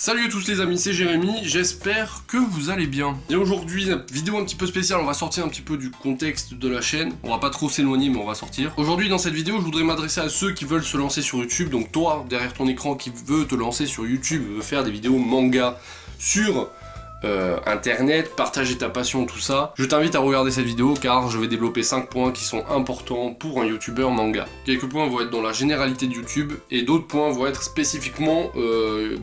Salut à tous les amis, c'est Jérémy, j'espère que vous allez bien. Et aujourd'hui, une vidéo un petit peu spéciale, on va sortir un petit peu du contexte de la chaîne. On va pas trop s'éloigner, mais on va sortir. Aujourd'hui, dans cette vidéo, je voudrais m'adresser à ceux qui veulent se lancer sur YouTube. Donc toi, derrière ton écran, qui veut te lancer sur YouTube, veut faire des vidéos manga sur internet, partager ta passion, tout ça. Je t'invite à regarder cette vidéo car je vais développer 5 points qui sont importants pour un youtubeur manga. Quelques points vont être dans la généralité de YouTube et d'autres points vont être spécifiquement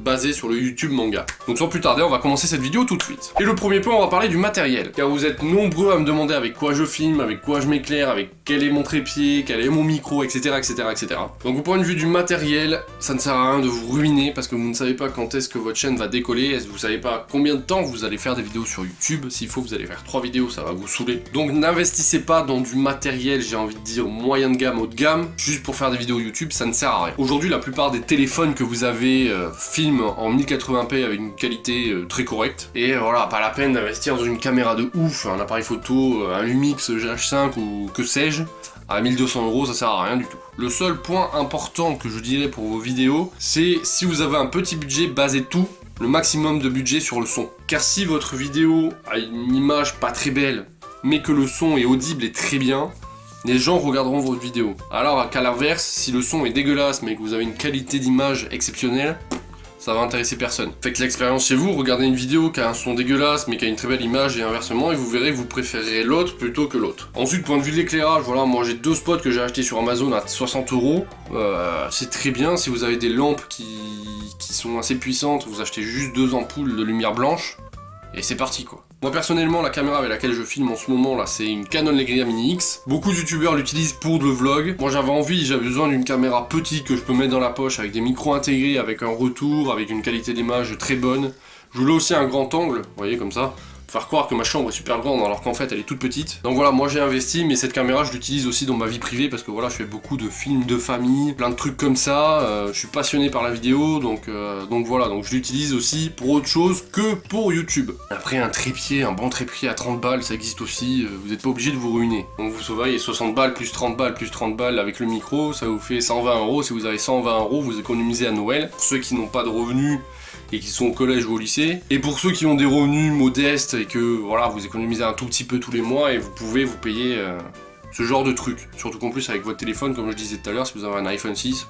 basés sur le YouTube manga. Donc sans plus tarder, on va commencer cette vidéo tout de suite. Et le premier point, on va parler du matériel. Car vous êtes nombreux à me demander avec quoi je filme, avec quoi je m'éclaire, avec quel est mon trépied, quel est mon micro, etc. etc. Donc au point de vue du matériel, ça ne sert à rien de vous ruiner parce que vous ne savez pas quand est-ce que votre chaîne va décoller, vous savez pas combien de temps vous allez faire des vidéos sur YouTube. S'il faut, vous allez faire 3 vidéos, ça va vous saouler. Donc n'investissez pas dans du matériel, j'ai envie de dire moyen de gamme, haut de gamme, juste pour faire des vidéos YouTube, ça ne sert à rien. Aujourd'hui, la plupart des téléphones que vous avez filment en 1080p avec une qualité très correcte. Et voilà, pas la peine d'investir dans une caméra de ouf, un appareil photo, un Lumix GH5 ou que sais-je. À 1200 €, ça sert à rien du tout. Le seul point important que je dirais pour vos vidéos, c'est si vous avez un petit budget, basez tout le maximum de budget sur le son. Car si votre vidéo a une image pas très belle, mais que le son est audible et très bien, les gens regarderont votre vidéo. Alors qu'à l'inverse, si le son est dégueulasse, mais que vous avez une qualité d'image exceptionnelle, ça va intéresser personne. Faites l'expérience chez vous, regardez une vidéo qui a un son dégueulasse mais qui a une très belle image et inversement et vous verrez que vous préférerez l'autre plutôt que l'autre. Ensuite, point de vue de l'éclairage, voilà, moi j'ai 2 spots que j'ai achetés sur Amazon à 60 €. C'est très bien, si vous avez des lampes qui sont assez puissantes, vous achetez juste 2 ampoules de lumière blanche et c'est parti quoi. Moi personnellement, la caméra avec laquelle je filme en ce moment là, c'est une Canon Legria Mini X. Beaucoup de youtubeurs l'utilisent pour le vlog. Moi j'avais besoin d'une caméra petite que je peux mettre dans la poche avec des micros intégrés, avec un retour, avec une qualité d'image très bonne. Je voulais aussi un grand angle, vous voyez comme ça. Faire croire que ma chambre est super grande alors qu'en fait elle est toute petite. Donc voilà, moi j'ai investi, mais cette caméra je l'utilise aussi dans ma vie privée parce que voilà, je fais beaucoup de films de famille, plein de trucs comme ça. Je suis passionné par la vidéo, donc voilà, donc je l'utilise aussi pour autre chose que pour YouTube. Après un trépied, un bon trépied à 30 balles, ça existe aussi, vous n'êtes pas obligé de vous ruiner. Donc vous sauvez 60 balles plus 30 balles plus 30 balles avec le micro, ça vous fait 120 €. Si vous avez 120 €, vous économisez à Noël. Pour ceux qui n'ont pas de revenus et qui sont au collège ou au lycée, et pour ceux qui ont des revenus modestes et que voilà, vous économisez un tout petit peu tous les mois et vous pouvez vous payer ce genre de truc. Surtout qu'en plus avec votre téléphone, comme je disais tout à l'heure, si vous avez un iPhone 6,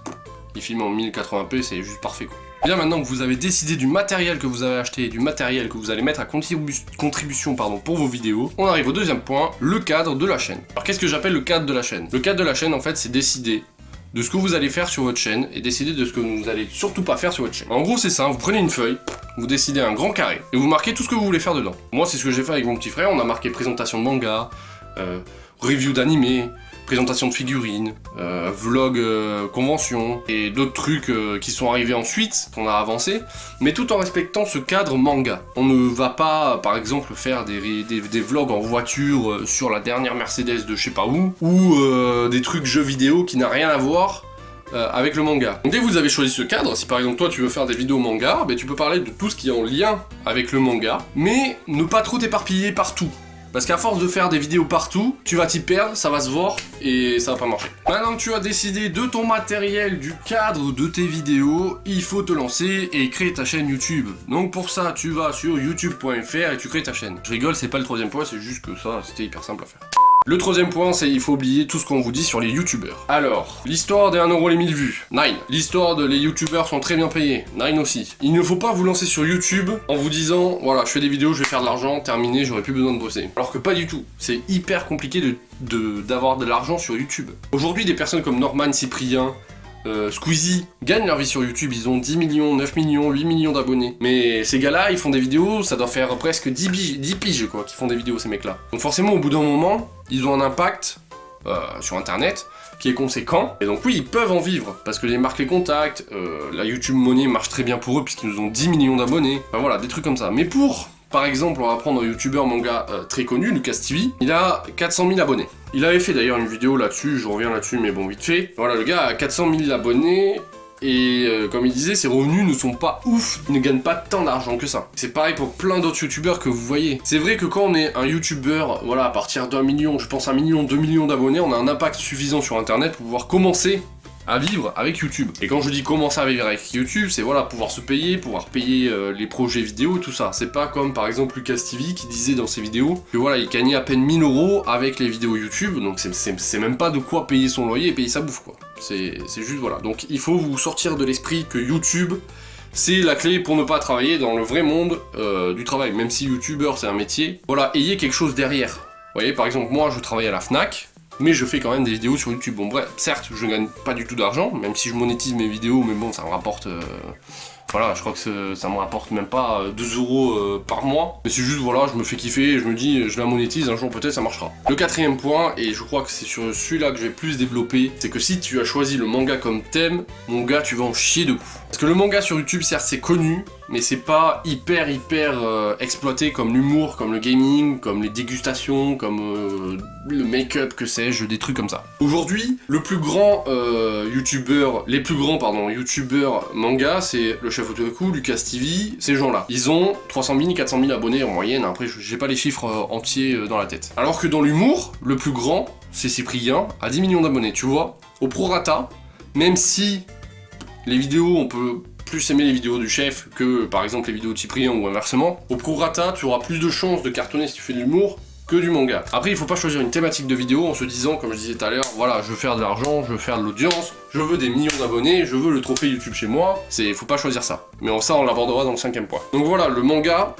il filme en 1080p, c'est juste parfait quoi. Bien, maintenant que vous avez décidé du matériel que vous avez acheté et du matériel que vous allez mettre à contribution pour vos vidéos, on arrive au deuxième point, le cadre de la chaîne. Alors qu'est-ce que j'appelle le cadre de la chaîne? Le cadre de la chaîne en fait, c'est décider de ce que vous allez faire sur votre chaîne et décider de ce que vous allez surtout pas faire sur votre chaîne. En gros c'est ça, vous prenez une feuille, vous décidez un grand carré et vous marquez tout ce que vous voulez faire dedans. Moi c'est ce que j'ai fait avec mon petit frère, on a marqué présentation de manga, review d'animé, présentation de figurines, vlog convention et d'autres trucs qui sont arrivés ensuite, qu'on a avancé, mais tout en respectant ce cadre manga. On ne va pas par exemple faire des vlogs en voiture sur la dernière Mercedes de je sais pas où, ou des trucs jeux vidéo qui n'a rien à voir avec le manga. Donc dès que vous avez choisi ce cadre, si par exemple toi tu veux faire des vidéos manga, ben, tu peux parler de tout ce qui est en lien avec le manga, mais ne pas trop t'éparpiller partout. Parce qu'à force de faire des vidéos partout, tu vas t'y perdre, ça va se voir et ça va pas marcher. Maintenant que tu as décidé de ton matériel, du cadre de tes vidéos, il faut te lancer et créer ta chaîne YouTube. Donc pour ça, tu vas sur youtube.fr et tu crées ta chaîne. Je rigole, c'est pas le troisième point, c'est juste que ça, c'était hyper simple à faire. Le troisième point, c'est il faut oublier tout ce qu'on vous dit sur les youtubeurs. Alors, l'histoire des 1 € les 1000 vues, 9. L'histoire de les youtubeurs sont très bien payés, 9 aussi. Il ne faut pas vous lancer sur YouTube en vous disant, voilà, je fais des vidéos, je vais faire de l'argent, terminé, j'aurai plus besoin de bosser. Alors que pas du tout. C'est hyper compliqué d'avoir de l'argent sur YouTube. Aujourd'hui, des personnes comme Norman, Cyprien, Squeezie gagnent leur vie sur YouTube, ils ont 10 millions, 9 millions, 8 millions d'abonnés. Mais ces gars-là, ils font des vidéos, ça doit faire presque 10 piges quoi, qui font des vidéos ces mecs-là. Donc forcément, au bout d'un moment, ils ont un impact sur Internet qui est conséquent. Et donc oui, ils peuvent en vivre, parce que les marques les contacts, la YouTube Money marche très bien pour eux, puisqu'ils nous ont 10 millions d'abonnés. Enfin voilà, des trucs comme ça. Mais par exemple, on va prendre un youtubeur manga très connu, Lucas TV, il a 400 000 abonnés. Il avait fait d'ailleurs une vidéo là-dessus, je reviens là-dessus, mais bon, vite fait. Voilà, le gars a 400 000 abonnés, et comme il disait, ses revenus ne sont pas ouf, il ne gagne pas tant d'argent que ça. C'est pareil pour plein d'autres youtubeurs que vous voyez. C'est vrai que quand on est un youtubeur, voilà, à partir d'1 million, je pense 1 million, 2 millions d'abonnés, on a un impact suffisant sur internet pour pouvoir commencer à vivre avec YouTube. Et quand je dis commencer à vivre avec YouTube, c'est voilà, pouvoir se payer, pouvoir payer les projets vidéo, tout ça. C'est pas comme par exemple Lucas TV qui disait dans ses vidéos que voilà, il gagnait à peine 1000 € avec les vidéos YouTube, donc c'est même pas de quoi payer son loyer et payer sa bouffe quoi. C'est juste voilà. Donc il faut vous sortir de l'esprit que YouTube, c'est la clé pour ne pas travailler dans le vrai monde du travail, même si youtubeur c'est un métier. Voilà, ayez quelque chose derrière. Vous voyez, par exemple, moi je travaille à la Fnac, mais je fais quand même des vidéos sur YouTube. Bon bref, certes, je gagne pas du tout d'argent, même si je monétise mes vidéos, mais bon, ça me rapporte... voilà, je crois que ça me rapporte même pas 2 € par mois. Mais c'est juste, voilà, je me fais kiffer et je me dis, je la monétise, un jour peut-être ça marchera. Le quatrième point, et je crois que c'est sur celui-là que je vais plus développer, c'est que si tu as choisi le manga comme thème, mon gars, tu vas en chier de ouf. Parce que le manga sur YouTube, certes, c'est connu, mais c'est pas hyper exploité comme l'humour, comme le gaming, comme les dégustations, comme le make-up, que sais-je, des trucs comme ça. Aujourd'hui, le plus grand youtubeurs manga, c'est le chef Otaku, Lucas TV, ces gens-là. Ils ont 300 000, 400 000 abonnés en moyenne, après j'ai pas les chiffres entiers dans la tête. Alors que dans l'humour, le plus grand, c'est Cyprien, à 10 millions d'abonnés, tu vois. Au prorata, même si les vidéos, on peut plus aimer les vidéos du chef que par exemple les vidéos de Cyprien ou inversement, au prorata, tu auras plus de chances de cartonner si tu fais de l'humour que du manga. Après, il faut pas choisir une thématique de vidéo en se disant, comme je disais tout à l'heure, voilà, je veux faire de l'argent, je veux faire de l'audience, je veux des millions d'abonnés, je veux le trophée YouTube chez moi. Faut pas choisir ça. Mais ça, on l'abordera dans le 5e point. Donc voilà, le manga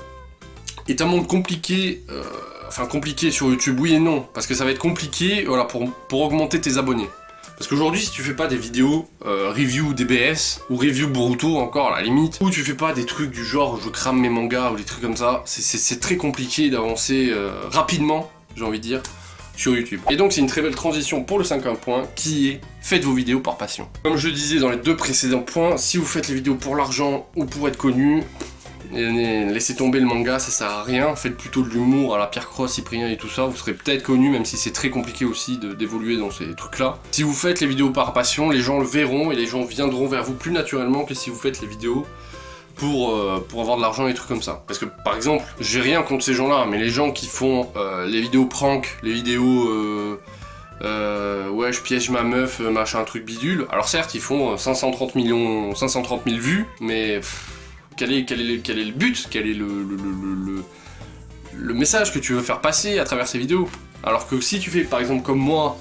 est un monde compliqué, enfin compliqué sur YouTube, oui et non, parce que ça va être compliqué, voilà, pour augmenter tes abonnés. Parce qu'aujourd'hui, si tu fais pas des vidéos review DBS ou review Boruto encore à la limite, ou tu fais pas des trucs du genre je crame mes mangas ou des trucs comme ça, c'est très compliqué d'avancer rapidement, j'ai envie de dire, sur YouTube. Et donc c'est une très belle transition pour le 5e point qui est faites vos vidéos par passion. Comme je le disais dans les 2 précédents points, si vous faites les vidéos pour l'argent ou pour être connu, laissez tomber le manga, ça sert à rien. Faites plutôt de l'humour à la Pierre Croix, Cyprien et tout ça, vous serez peut-être connu, même si c'est très compliqué aussi d'évoluer dans ces trucs-là. Si vous faites les vidéos par passion, les gens le verront et les gens viendront vers vous plus naturellement que si vous faites les vidéos pour avoir de l'argent et des trucs comme ça. Parce que par exemple, j'ai rien contre ces gens-là, mais les gens qui font les vidéos prank, les vidéos ouais je piège ma meuf, machin truc bidule, alors certes ils font 530 000 vues, mais quel est le but, quel est le message que tu veux faire passer à travers ces vidéos? Alors que si tu fais par exemple comme moi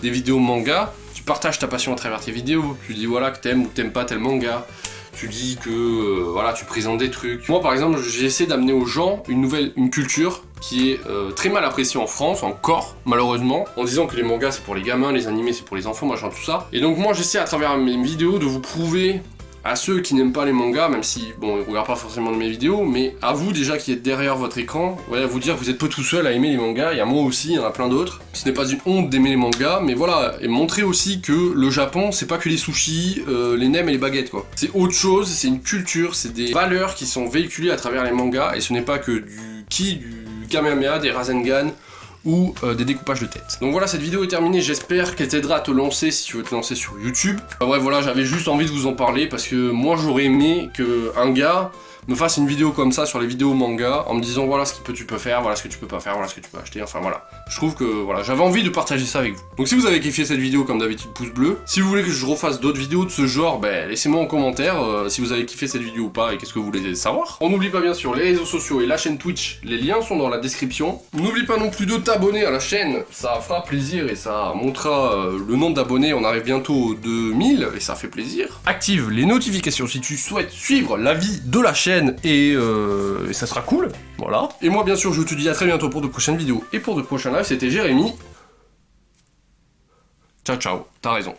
des vidéos manga, tu partages ta passion à travers tes vidéos, tu dis voilà que t'aimes ou t'aimes pas tel manga, tu dis que voilà tu présentes des trucs. Moi par exemple j'essaie d'amener aux gens une culture qui est très mal appréciée en France, encore malheureusement, en disant que les mangas c'est pour les gamins, les animés c'est pour les enfants, machin tout ça. Et donc moi j'essaie à travers mes vidéos de vous prouver à ceux qui n'aiment pas les mangas, même si, bon, ils regardent pas forcément mes vidéos, mais à vous déjà qui êtes derrière votre écran, ouais, vous dire que vous êtes pas tout seul à aimer les mangas, il y a moi aussi, il y en a plein d'autres. Ce n'est pas une honte d'aimer les mangas, mais voilà, et montrer aussi que le Japon, c'est pas que les sushis, les nems et les baguettes, quoi. C'est autre chose, c'est une culture, c'est des valeurs qui sont véhiculées à travers les mangas, et ce n'est pas que du Kamehameha, des Rasengan, ou des découpages de tête. Donc voilà, cette vidéo est terminée, j'espère qu'elle t'aidera à te lancer si tu veux te lancer sur YouTube. Bref voilà, j'avais juste envie de vous en parler parce que moi j'aurais aimé qu'un gars me fasse une vidéo comme ça sur les vidéos manga en me disant voilà ce que tu peux faire, voilà ce que tu peux pas faire, voilà ce que tu peux acheter, enfin voilà. Je trouve que voilà, j'avais envie de partager ça avec vous. Donc si vous avez kiffé cette vidéo, comme d'habitude, pouce bleu. Si vous voulez que je refasse d'autres vidéos de ce genre, ben laissez-moi en commentaire si vous avez kiffé cette vidéo ou pas et qu'est-ce que vous voulez savoir. On n'oublie pas bien sûr les réseaux sociaux et la chaîne Twitch, les liens sont dans la description. N'oublie pas non plus de t'abonner à la chaîne, ça fera plaisir et ça montrera le nombre d'abonnés, on arrive bientôt aux 2000 et ça fait plaisir. Active les notifications si tu souhaites suivre la vie de la chaîne et ça sera cool, voilà. Et moi bien sûr je te dis à très bientôt pour de prochaines vidéos et pour de prochains lives, c'était Jérémy. Ciao ciao, t'as raison.